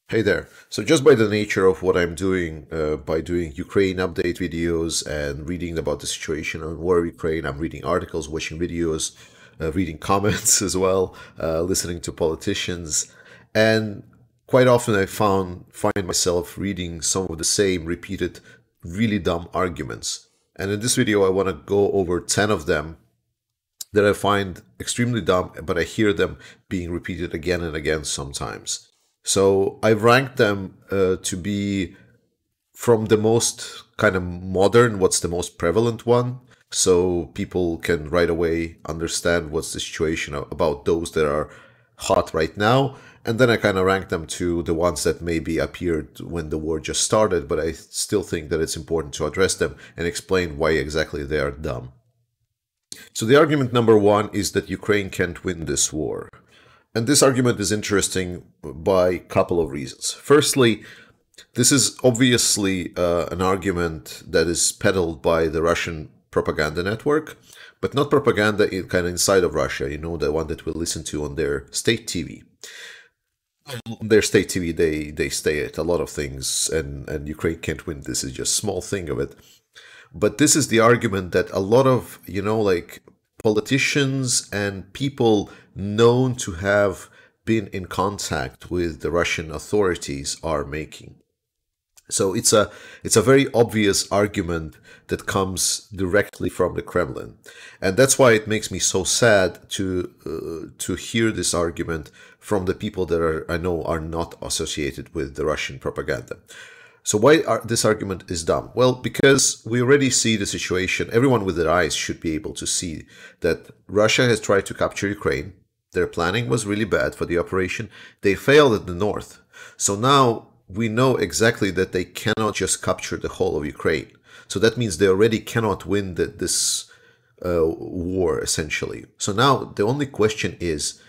Hey there. So just by the nature of what I'm doing, by doing Ukraine update videos and reading about the situation on war Ukraine, I'm reading articles, watching videos, reading comments as well, listening to politicians, and quite often find myself reading some of the same repeated, really dumb arguments. And in this video, I want to go over 10 of them that I find extremely dumb, but I hear them being repeated again and again sometimes. So I've ranked them to be from the most kind of modern, what's the most prevalent one, so people can right away understand what's the situation about those that are hot right now. And then I kind of rank them to the ones that maybe appeared when the war just started, but I still think that it's important to address them and explain why exactly they are dumb. So the argument number one is that Ukraine can't win this war. And this argument is interesting by a couple of reasons. Firstly, this is obviously an argument that is peddled by the Russian propaganda network, but not propaganda kind of inside of Russia, the one that we listen to on their state TV. On their state TV, they state a lot of things, and Ukraine can't win. This is just a small thing of it. But this is the argument that a lot of, like politicians and people known to have been in contact with the Russian authorities are making. So it's a very obvious argument that comes directly from the Kremlin, and that's why it makes me so sad to hear this argument from the people that I know are not associated with the Russian propaganda. So why this argument is dumb? Well, because we already see the situation. Everyone with their eyes should be able to see that Russia has tried to capture Ukraine. Their planning was really bad for the operation. They failed at the north. So now we know exactly that they cannot just capture the whole of Ukraine. So that means they already cannot win this war, essentially. So now the only question is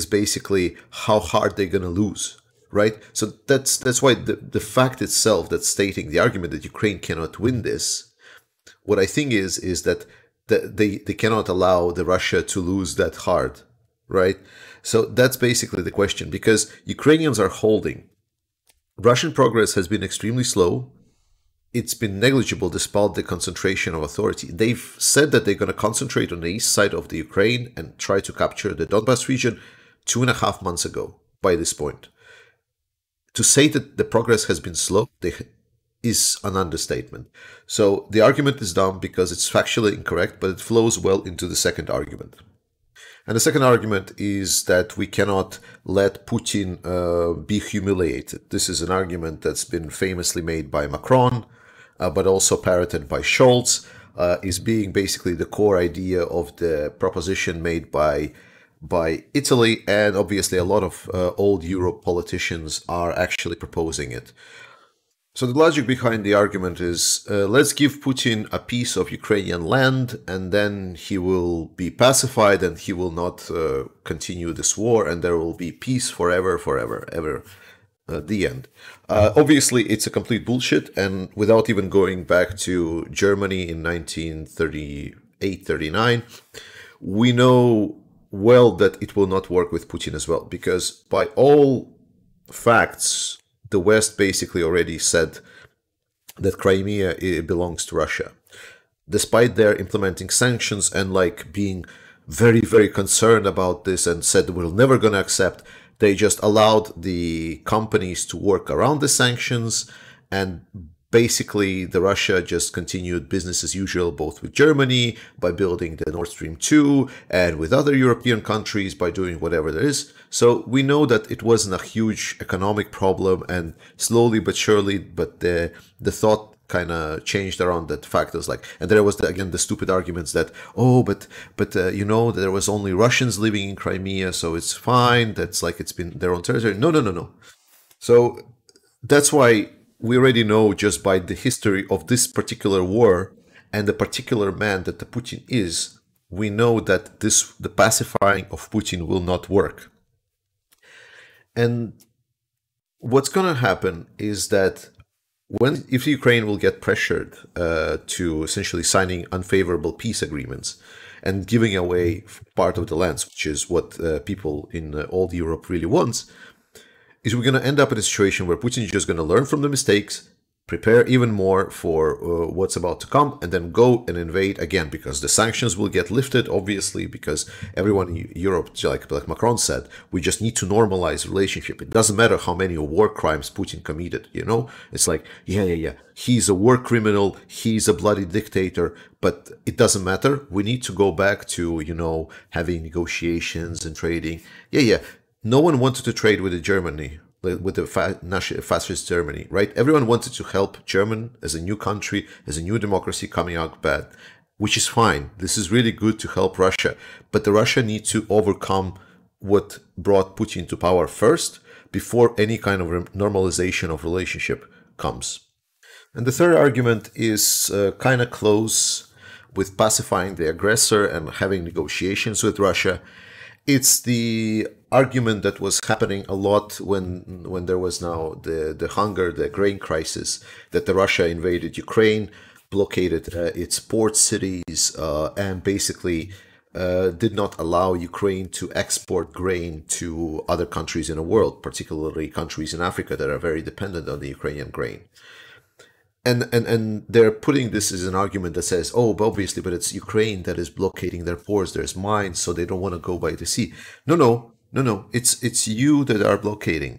basically how hard they're going to lose. Right? So that's why the fact itself that's stating the argument that Ukraine cannot win this, what I think is that they cannot allow the Russia to lose that hard, right? So that's basically the question, because Ukrainians are holding. Russian progress has been extremely slow. It's been negligible despite the concentration of authority. They've said that they're going to concentrate on the east side of the Ukraine and try to capture the Donbas region 2.5 months ago by this point. To say that the progress has been slow is an understatement. So the argument is dumb because it's factually incorrect, but it flows well into the second argument. And the second argument is that we cannot let Putin be humiliated. This is an argument that's been famously made by Macron, but also parroted by Scholz, is being basically the core idea of the proposition made by Italy, and obviously a lot of old Europe politicians are actually proposing it. So the logic behind the argument is let's give Putin a piece of Ukrainian land, and then he will be pacified and he will not continue this war, and there will be peace forever, ever. The end. Obviously, it's a complete bullshit, and without even going back to Germany in 1938-39, we know well that it will not work with Putin as well, because by all facts, the West basically already said that Crimea belongs to Russia. Despite their implementing sanctions and being very, very concerned about this and said we're never going to accept, they just allowed the companies to work around the sanctions, and basically, the Russia just continued business as usual, both with Germany by building the Nord Stream 2 and with other European countries by doing whatever there is. So we know that it wasn't a huge economic problem, and slowly but surely, but the thought kind of changed around that factors and there was again the stupid arguments that there was only Russians living in Crimea, so it's fine, that's it's been their own territory. No. So that's why we already know, just by the history of this particular war and the particular man that the Putin is, we know that the pacifying of Putin will not work. And what's going to happen is that if Ukraine will get pressured to essentially signing unfavorable peace agreements and giving away part of the lands, which is what people in old Europe really wants, is we're going to end up in a situation where Putin is just going to learn from the mistakes, prepare even more for what's about to come, and then go and invade again, because the sanctions will get lifted, obviously, because everyone in Europe, like Macron said, we just need to normalize relationship. It doesn't matter how many war crimes Putin committed, you know? It's like, yeah. He's a war criminal, he's a bloody dictator, but it doesn't matter. We need to go back to, having negotiations and trading. Yeah. No one wanted to trade with Germany, with the fascist Germany, right? Everyone wanted to help Germany as a new country, as a new democracy coming out bad, which is fine. This is really good to help Russia. But the Russia needs to overcome what brought Putin to power first, before any kind of normalization of relationship comes. And the third argument is kind of close with pacifying the aggressor and having negotiations with Russia. It's the argument that was happening a lot when there was now the hunger, the grain crisis, that the Russia invaded Ukraine, blockaded its port cities, and basically did not allow Ukraine to export grain to other countries in the world, particularly countries in Africa that are very dependent on the Ukrainian grain. And they're putting this as an argument that says, oh, but obviously, but it's Ukraine that is blockading their ports. There's mines, so they don't want to go by the sea. No. It's you that are blockading.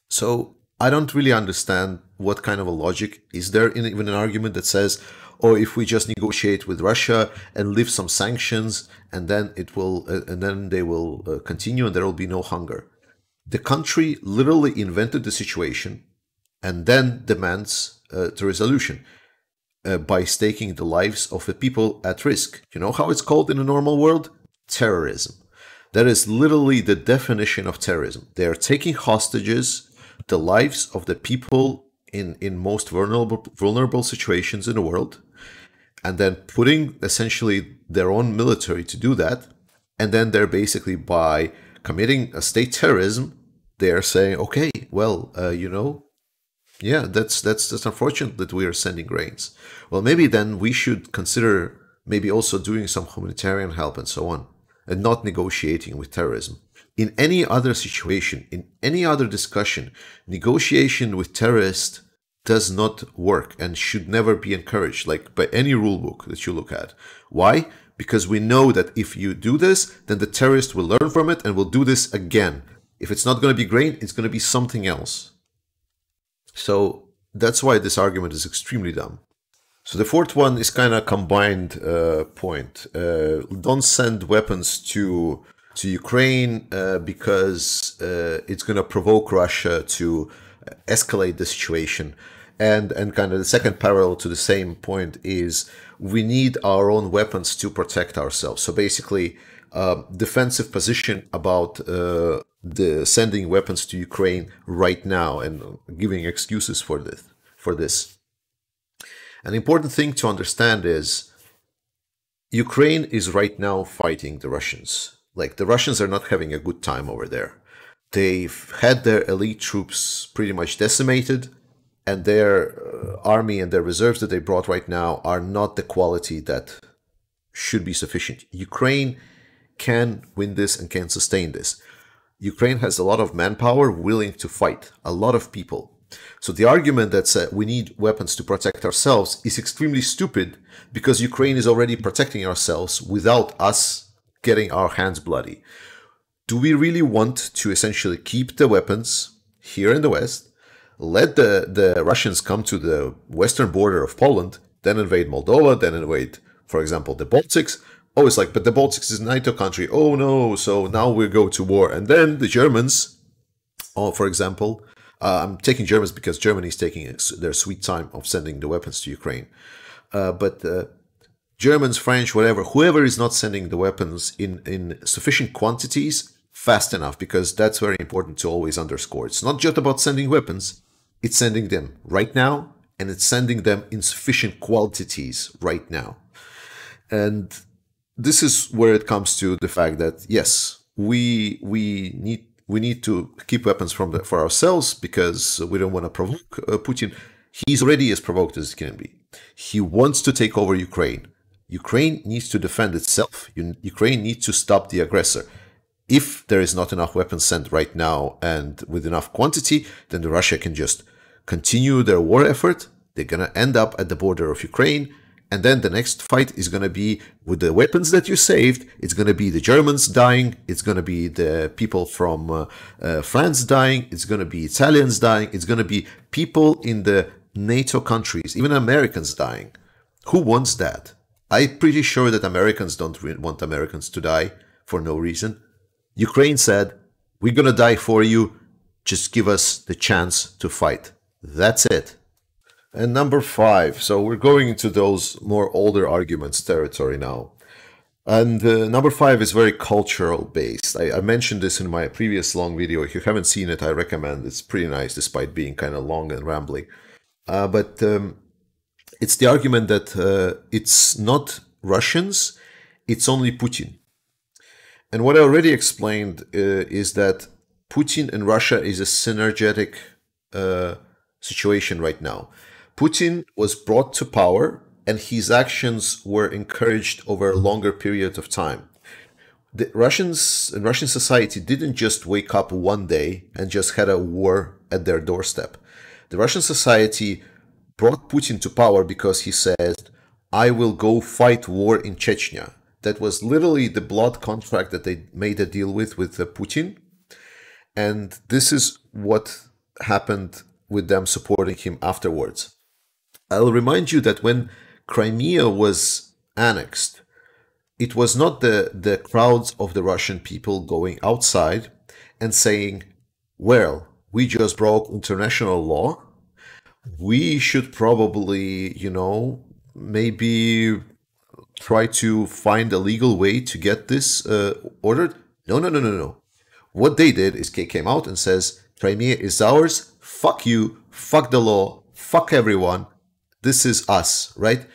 So I don't really understand what kind of a logic is there in even an argument that says, oh, if we just negotiate with Russia and lift some sanctions, and then they will continue, and there will be no hunger. The country literally invented the situation, and then demands the resolution by staking the lives of the people at risk. You know how it's called in a normal world? Terrorism. That is literally the definition of terrorism. They are taking hostages the lives of the people in most vulnerable situations in the world, and then putting essentially their own military to do that. And then they're basically, by committing a state terrorism, they're saying, okay, well, yeah, that's unfortunate that we are sending grains. Well, maybe then we should consider maybe also doing some humanitarian help and so on, and not negotiating with terrorism. In any other situation, in any other discussion, negotiation with terrorists does not work and should never be encouraged, like by any rule book that you look at. Why? Because we know that if you do this, then the terrorist will learn from it and will do this again. If it's not going to be grain, it's going to be something else. So that's why this argument is extremely dumb. So the fourth one is kind of combined point. Don't send weapons to Ukraine because it's going to provoke Russia to escalate the situation. And kind of the second parallel to the same point is we need our own weapons to protect ourselves. So basically, defensive position about the sending weapons to Ukraine right now and giving excuses for this. An important thing to understand is Ukraine is right now fighting the Russians. Like, the Russians are not having a good time over there. They've had their elite troops pretty much decimated, and their army and their reserves that they brought right now are not the quality that should be sufficient. Ukraine can win this and can sustain this. Ukraine has a lot of manpower willing to fight, a lot of people. So the argument that we need weapons to protect ourselves is extremely stupid, because Ukraine is already protecting ourselves without us getting our hands bloody. Do we really want to essentially keep the weapons here in the West, let the Russians come to the western border of Poland, then invade Moldova, then invade, for example, the Baltics? Oh, it's like, but the Baltics is a NATO country. Oh no, so now we go to war. And then the Germans, for example, I'm taking Germans because Germany is taking their sweet time of sending the weapons to Ukraine. But Germans, French, whatever, whoever is not sending the weapons in sufficient quantities fast enough, because that's very important to always underscore. It's not just about sending weapons, it's sending them right now, and it's sending them in sufficient quantities right now. And this is where it comes to the fact that, yes, we need to keep weapons for ourselves, because we don't want to provoke Putin. He's already as provoked as he can be. He wants to take over Ukraine. Ukraine needs to defend itself. Ukraine needs to stop the aggressor. If there is not enough weapons sent right now and with enough quantity, then Russia can just continue their war effort. They're going to end up at the border of Ukraine. And then the next fight is going to be with the weapons that you saved. It's going to be the Germans dying. It's going to be the people from France dying. It's going to be Italians dying. It's going to be people in the NATO countries, even Americans dying. Who wants that? I'm pretty sure that Americans don't want Americans to die for no reason. Ukraine said, we're going to die for you. Just give us the chance to fight. That's it. And number 5. So we're going into those more older arguments territory now. And number 5 is very cultural based. I mentioned this in my previous long video. If you haven't seen it, I recommend. It's pretty nice despite being kind of long and rambling. But it's the argument that it's not Russians, it's only Putin. And what I already explained is that Putin and Russia is a synergetic situation right now. Putin was brought to power and his actions were encouraged over a longer period of time. The Russians and Russian society didn't just wake up one day and just had a war at their doorstep. The Russian society brought Putin to power because he said, I will go fight war in Chechnya. That was literally the blood contract that they made a deal with Putin. And this is what happened with them supporting him afterwards. I'll remind you that when Crimea was annexed, it was not the crowds of the Russian people going outside and saying, well, we just broke international law. We should probably, maybe try to find a legal way to get this ordered. No. What they did is they came out and says, Crimea is ours. Fuck you. Fuck the law. Fuck everyone. This is us, right?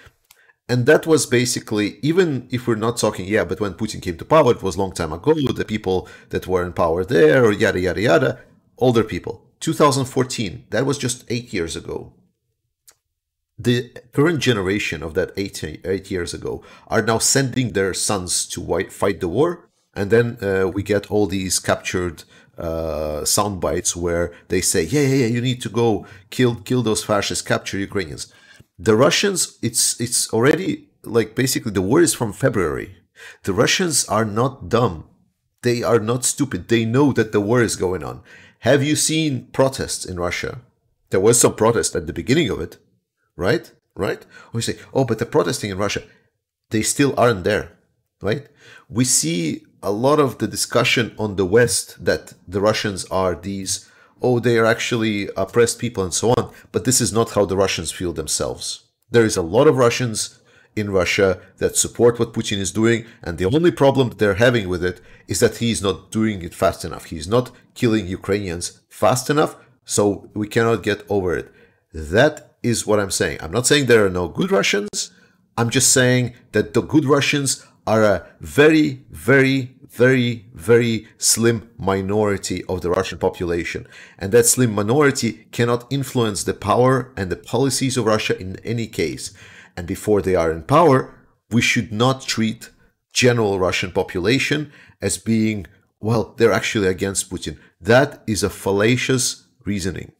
And that was basically, even if we're not talking, but when Putin came to power, it was a long time ago, the people that were in power there, or yada, yada, yada, older people. 2014, that was just 8 years ago. The current generation of that 8 years ago are now sending their sons to fight the war. And then we get all these captured sound bites where they say, yeah, you need to go kill those fascists, capture Ukrainians. The Russians, it's already like basically the war is from February. The Russians are not dumb. They are not stupid. They know that the war is going on. Have you seen protests in Russia? There was some protest at the beginning of it, right? Or you say, oh, but the protesting in Russia, they still aren't there, right? We see a lot of the discussion on the West that the Russians are these, they are actually oppressed people and so on. But this is not how the Russians feel themselves. There is a lot of Russians in Russia that support what Putin is doing. And the only problem that they're having with it is that he's not doing it fast enough. He's not killing Ukrainians fast enough. So we cannot get over it. That is what I'm saying. I'm not saying there are no good Russians. I'm just saying that the good Russians are a very, very, very, very slim minority of the Russian population. And that slim minority cannot influence the power and the policies of Russia in any case. And before they are in power, we should not treat general Russian population as being, well, they're actually against Putin. That is a fallacious reasoning.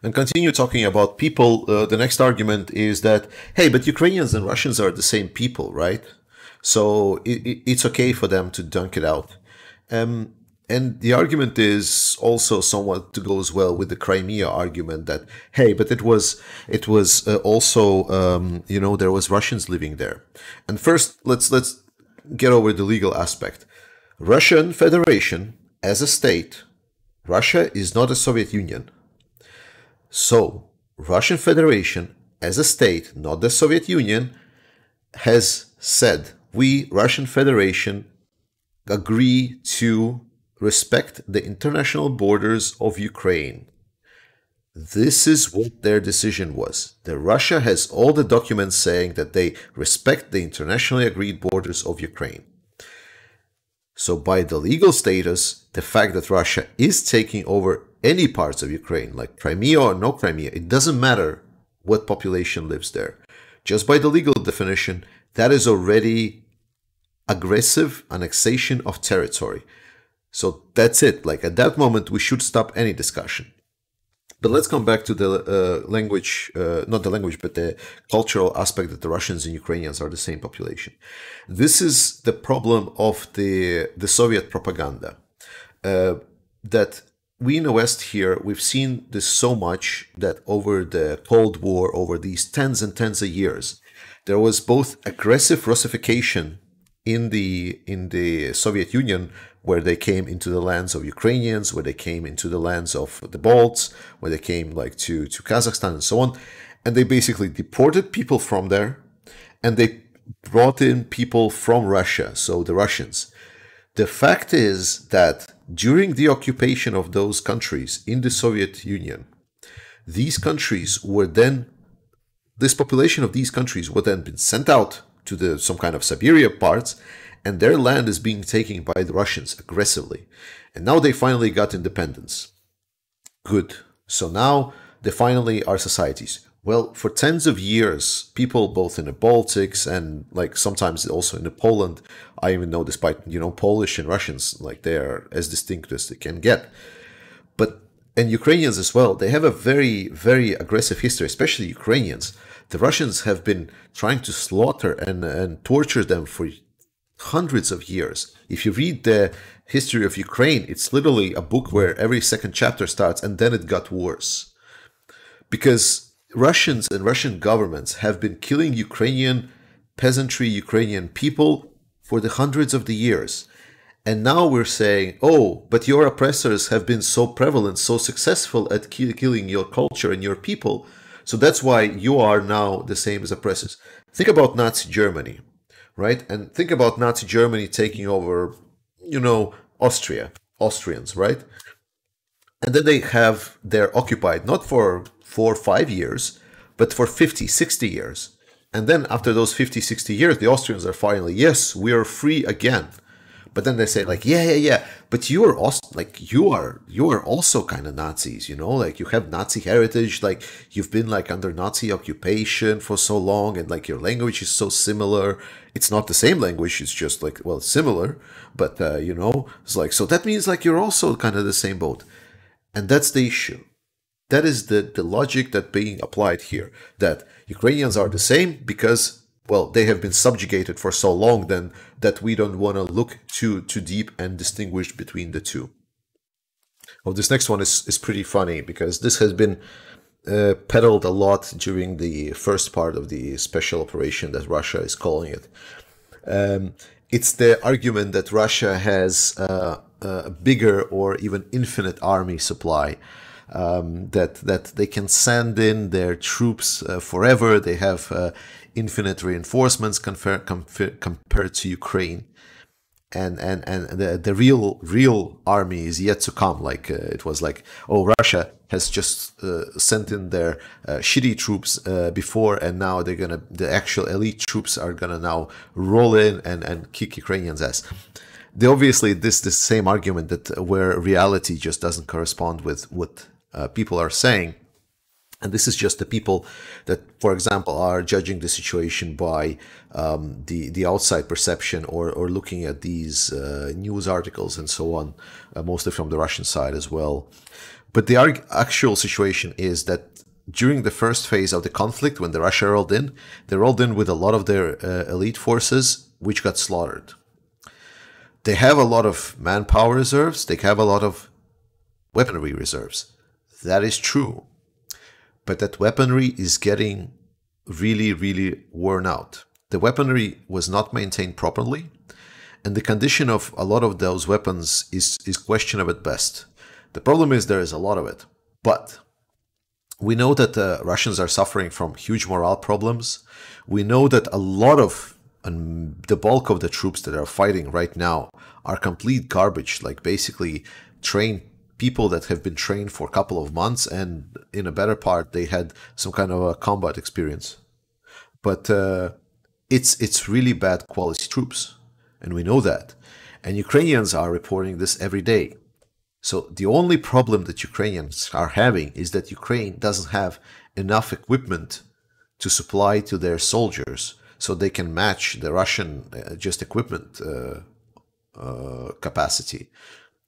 And continue talking about people. The next argument is that, hey, but Ukrainians and Russians are the same people, right? So it's okay for them to dunk it out. And the argument is also somewhat goes well with the Crimea argument that, hey, but it was also, there was Russians living there. And first, let's get over the legal aspect. Russian Federation as a state, Russia is not a Soviet Union. So Russian Federation as a state, not the Soviet Union, has said, we, Russian Federation, agree to respect the international borders of Ukraine. This is what their decision was. That Russia has all the documents saying that they respect the internationally agreed borders of Ukraine. So by the legal status, the fact that Russia is taking over any parts of Ukraine, like Crimea or no Crimea, it doesn't matter what population lives there. Just by the legal definition, that is already aggressive annexation of territory. So that's it. Like at that moment, we should stop any discussion. But let's come back to the language, not the language, but the cultural aspect that the Russians and Ukrainians are the same population. This is the problem of the Soviet propaganda. That we in the West here, we've seen this so much that over the Cold War, over these tens and tens of years, there was both aggressive Russification in the Soviet Union, where they came into the lands of Ukrainians, where they came into the lands of the Balts, where they came like to Kazakhstan and so on, and they basically deported people from there, and they brought in people from Russia, so the Russians. The fact is that during the occupation of those countries in the Soviet Union, these countries were then, this population of these countries would then been sent out to the some kind of Siberia parts, and their land is being taken by the Russians aggressively. And now they finally got independence. Good. So now they finally are societies. Well, for tens of years, people both in the Baltics and like sometimes also in the Poland, I even know despite, Polish and Russians, like they are as distinct as they can get. But, and Ukrainians as well, they have a very, very aggressive history, especially Ukrainians. The Russians have been trying to slaughter and torture them for hundreds of years. If you read the history of Ukraine, it's literally a book where every second chapter starts and then it got worse. Because Russians and Russian governments have been killing Ukrainian peasantry, Ukrainian people for the hundreds of the years. And now we're saying, oh, but your oppressors have been so prevalent, so successful at killing your culture and your people. So that's why you are now the same as oppressors. Think about Nazi Germany, right? And think about Nazi Germany taking over, Austrians, right? And then they're occupied not for 4 or 5 years, but for 50, 60 years. And then after those 50, 60 years, the Austrians are finally, yes, we are free again. But then they say like, yeah, but you are also like you are also kind of Nazis, like you have Nazi heritage, like you've been like under Nazi occupation for so long, and like your language is so similar. It's not the same language, it's just like, well, similar, but it's like, so that means like you're also kind of the same boat. And that's the issue. That is the logic that being applied here, that Ukrainians are the same because, well, they have been subjugated for so long then that we don't want to look too deep and distinguish between the two. Oh, this next one is pretty funny because this has been peddled a lot during the first part of the special operation that Russia is calling it. It's the argument that Russia has a bigger or even infinite army supply. That they can send in their troops forever. They have infinite reinforcements compared to Ukraine, and the real army is yet to come. Like it was like, oh, Russia has just sent in their shitty troops before, and now the actual elite troops are gonna now roll in and kick Ukrainians' ass. Obviously, this the same argument that where reality just doesn't correspond with what people are saying. And this is just the people that, for example, are judging the situation by the outside perception or looking at these news articles and so on, mostly from the Russian side as well. But the actual situation is that during the first phase of the conflict, when the Russia rolled in, they rolled in with a lot of their elite forces, which got slaughtered. They have a lot of manpower reserves. They have a lot of weaponry reserves. That is true. But that weaponry is getting really, really worn out. The weaponry was not maintained properly, and the condition of a lot of those weapons is questionable at best. The problem is there is a lot of it. But we know that the Russians are suffering from huge morale problems. We know that a lot of the bulk of the troops that are fighting right now are complete garbage, like basically trained people that have been trained for a couple of months, and in a better part they had some kind of a combat experience. But it's really bad quality troops, and we know that. And Ukrainians are reporting this every day. So the only problem that Ukrainians are having is that Ukraine doesn't have enough equipment to supply to their soldiers. so they can match the Russian just equipment capacity.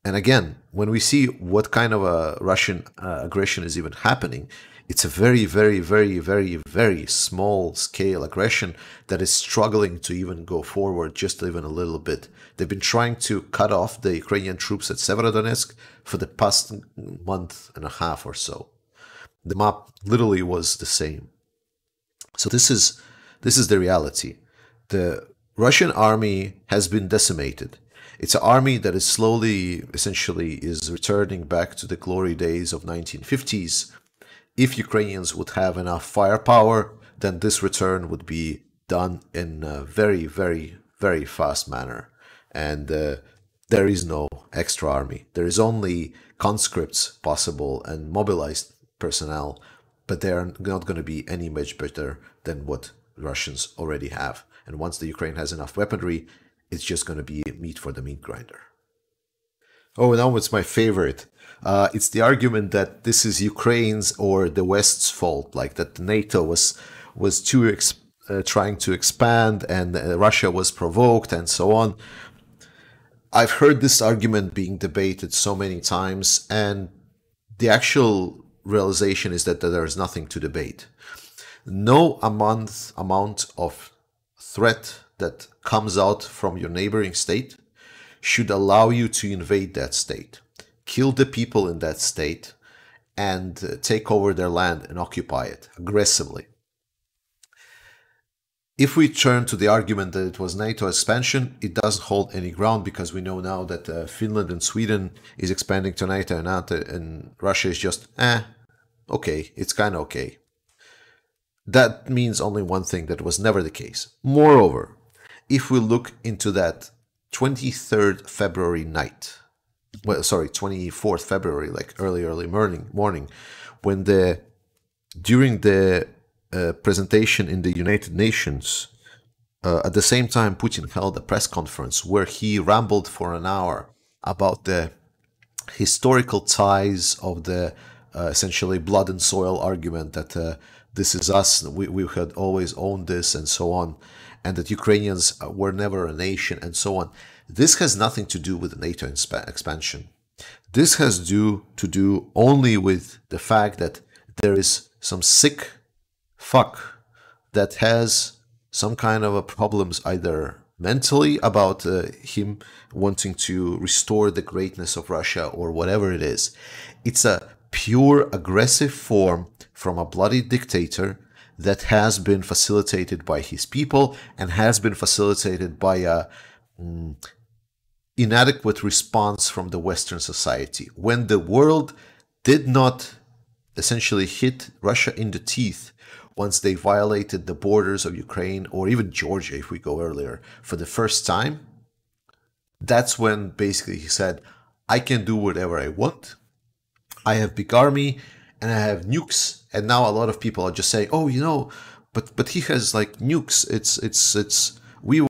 And again, when we see what kind of a Russian aggression is even happening, it's a very, very, very, very, very small scale aggression that is struggling to even go forward just even a little bit. They've been trying to cut off the Ukrainian troops at Severodonetsk for the past month and a half or so. The map literally was the same. So this is the reality. The Russian army has been decimated. It's an army that is slowly, essentially, is returning back to the glory days of 1950s. If Ukrainians would have enough firepower, then this return would be done in a very, very, very fast manner. And there is no extra army. There is only conscripts possible and mobilized personnel, but they are not going to be any much better than what Russians already have. And once the Ukraine has enough weaponry, it's just going to be meat for the meat grinder. Oh, now it's my favorite. It's the argument that this is Ukraine's or the West's fault, like that NATO was too trying to expand and Russia was provoked and so on. I've heard this argument being debated so many times, and the actual realization is that there is nothing to debate. No amount of threat that comes out from your neighboring state should allow you to invade that state, kill the people in that state, and take over their land and occupy it aggressively. If we turn to the argument that it was NATO expansion, it doesn't hold any ground, because we know now that Finland and Sweden is expanding to NATO, and Russia is just, okay, it's kind of okay. That means only one thing: that was never the case. Moreover, if we look into that 23rd February night, 24th February, like early morning, when during the presentation in the United Nations, at the same time Putin held a press conference where he rambled for an hour about the historical ties of the essentially blood and soil argument, that this is us, we had always owned this and so on, and that Ukrainians were never a nation and so on. This has nothing to do with the NATO expansion. This has to do only with the fact that there is some sick fuck that has some kind of a problems, either mentally about him wanting to restore the greatness of Russia or whatever it is. It's a pure aggressive form from a bloody dictator that has been facilitated by his people and has been facilitated by a inadequate response from the Western society. When the world did not essentially hit Russia in the teeth once they violated the borders of Ukraine, or even Georgia if we go earlier, for the first time, that's when basically he said, I can do whatever I want. I have big army and I have nukes. And now a lot of people are just saying, oh, but he has like nukes. We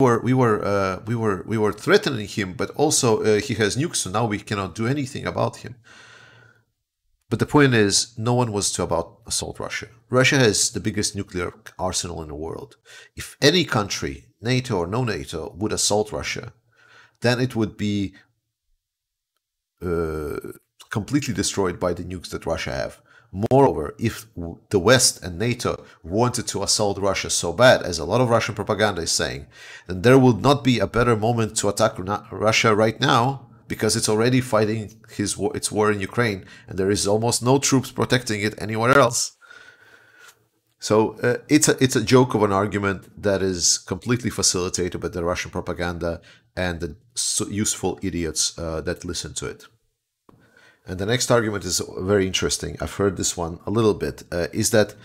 were threatening him, but also he has nukes, so now we cannot do anything about him. But the point is, no one was to about assault Russia. Russia has the biggest nuclear arsenal in the world. If any country, NATO or no NATO, would assault Russia, then it would be completely destroyed by the nukes that Russia have. Moreover, if the West and NATO wanted to assault Russia so bad, as a lot of Russian propaganda is saying, then there would not be a better moment to attack Russia right now, because it's already fighting its war in Ukraine, and there is almost no troops protecting it anywhere else. So it's a joke of an argument that is completely facilitated by the Russian propaganda and the useful idiots that listen to it. And the next argument is very interesting. I've heard this one a little bit, is that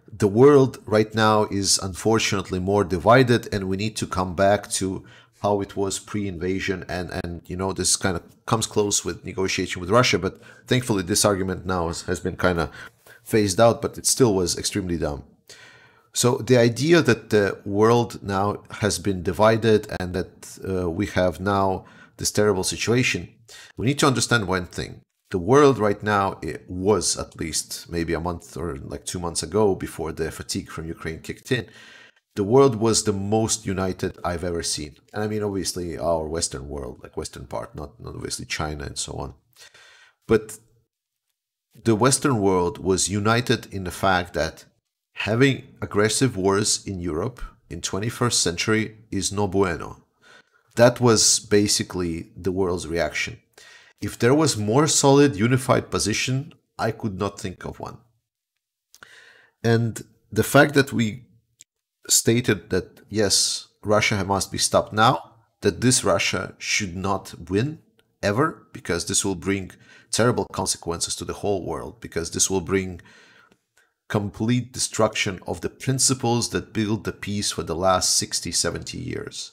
the world right now is unfortunately more divided, and we need to come back to how it was pre-invasion, and this kind of comes close with negotiation with Russia, but thankfully this argument now has been kind of phased out, but it still was extremely dumb. So the idea that the world now has been divided and that we have now this terrible situation, we need to understand one thing. The world right now, it was, at least maybe a month or like 2 months ago, before the fatigue from Ukraine kicked in, the world was the most united I've ever seen. And I mean, obviously, our Western world, like Western part, not obviously China and so on. But the Western world was united in the fact that having aggressive wars in Europe in 21st century is no bueno. That was basically the world's reaction. If there was more solid unified position, I could not think of one. And the fact that we stated that yes, Russia must be stopped now, that this Russia should not win ever, because this will bring terrible consequences to the whole world, because this will bring complete destruction of the principles that build the peace for the last 60, 70 years.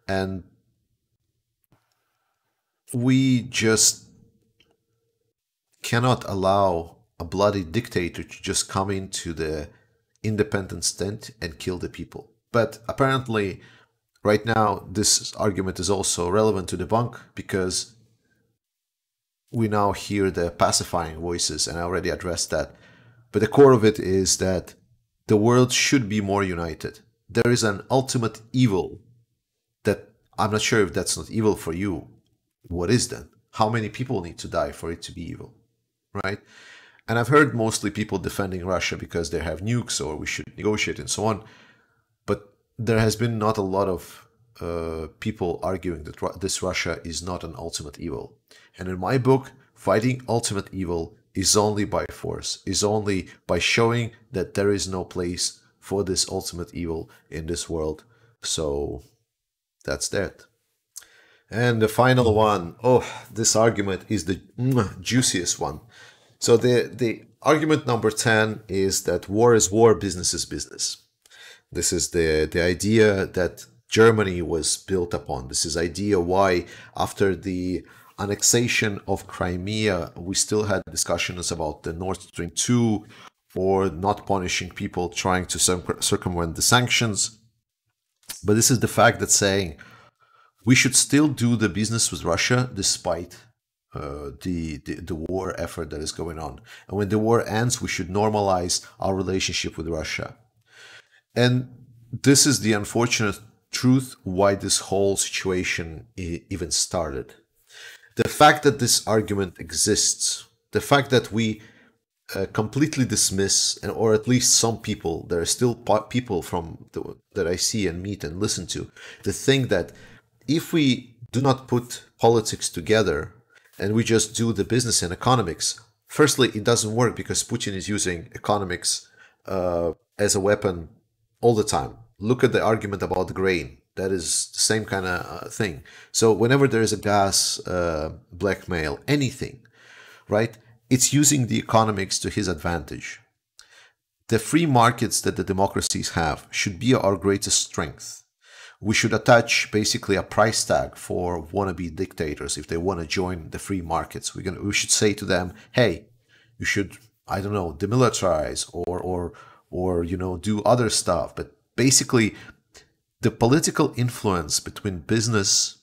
And we just cannot allow a bloody dictator to just come into the independence tent and kill the people. But apparently, right now, this argument is also relevant to debunk because we now hear the pacifying voices, and I already addressed that. But the core of it is that the world should be more united. There is an ultimate evil that I'm not sure if that's not evil for you. What is then? How many people need to die for it to be evil? Right? And I've heard mostly people defending Russia because they have nukes or we should negotiate and so on. But there has been not a lot of people arguing that this Russia is not an ultimate evil. And in my book, fighting ultimate evil is only by force, is only by showing that there is no place for this ultimate evil in this world. So that's that. And the final one, oh, this argument is the juiciest one. So the argument number 10 is that war is war, business is business. This is the idea that Germany was built upon. This is idea why after the annexation of Crimea, we still had discussions about the Nord Stream 2 or not punishing people trying to circumvent the sanctions. But this is the fact that saying we should still do the business with Russia despite the war effort that is going on. And when the war ends, we should normalize our relationship with Russia. And this is the unfortunate truth why this whole situation even started. The fact that this argument exists, the fact that we completely dismiss, or at least some people, there are still people that I see and meet and listen to think that if we do not put politics together and we just do the business and economics, firstly, it doesn't work because Putin is using economics as a weapon all the time. Look at the argument about grain. That is the same kind of thing. So whenever there is a gas blackmail, anything, right, it's using the economics to his advantage. The free markets that the democracies have should be our greatest strength. We should attach basically a price tag for wannabe dictators if they want to join the free markets. We should say to them, hey, you should, I don't know, demilitarize or do other stuff. But basically, the political influence between business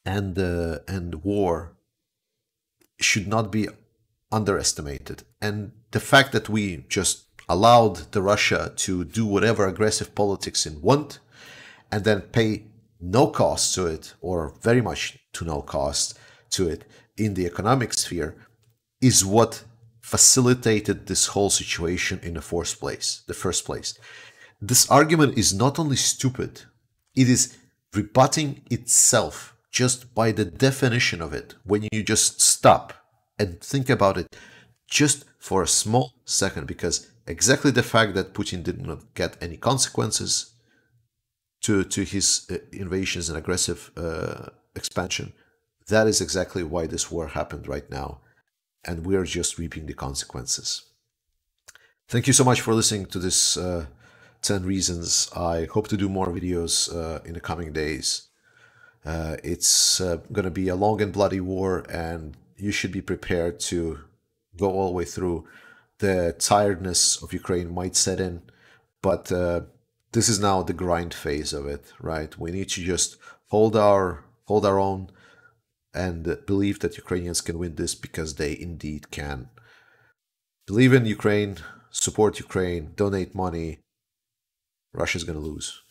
and war should not be underestimated. And the fact that we just allowed the Russia to do whatever aggressive politics it want, and then pay no cost to it, or very much to no cost to it in the economic sphere, is what facilitated this whole situation in the first place. This argument is not only stupid, it is rebutting itself just by the definition of it. When you just stop and think about it just for a small second, because exactly the fact that Putin did not get any consequences to his invasions and aggressive expansion, that is exactly why this war happened right now. And we're just reaping the consequences. Thank you so much for listening to this 10 reasons. I hope to do more videos in the coming days. It's going to be a long and bloody war, and you should be prepared to go all the way through. The tiredness of Ukraine might set in, but this is now the grind phase of it, right? We need to just hold our own and believe that Ukrainians can win this, because they indeed can. Believe in Ukraine, support Ukraine, donate money, Russia's going to lose.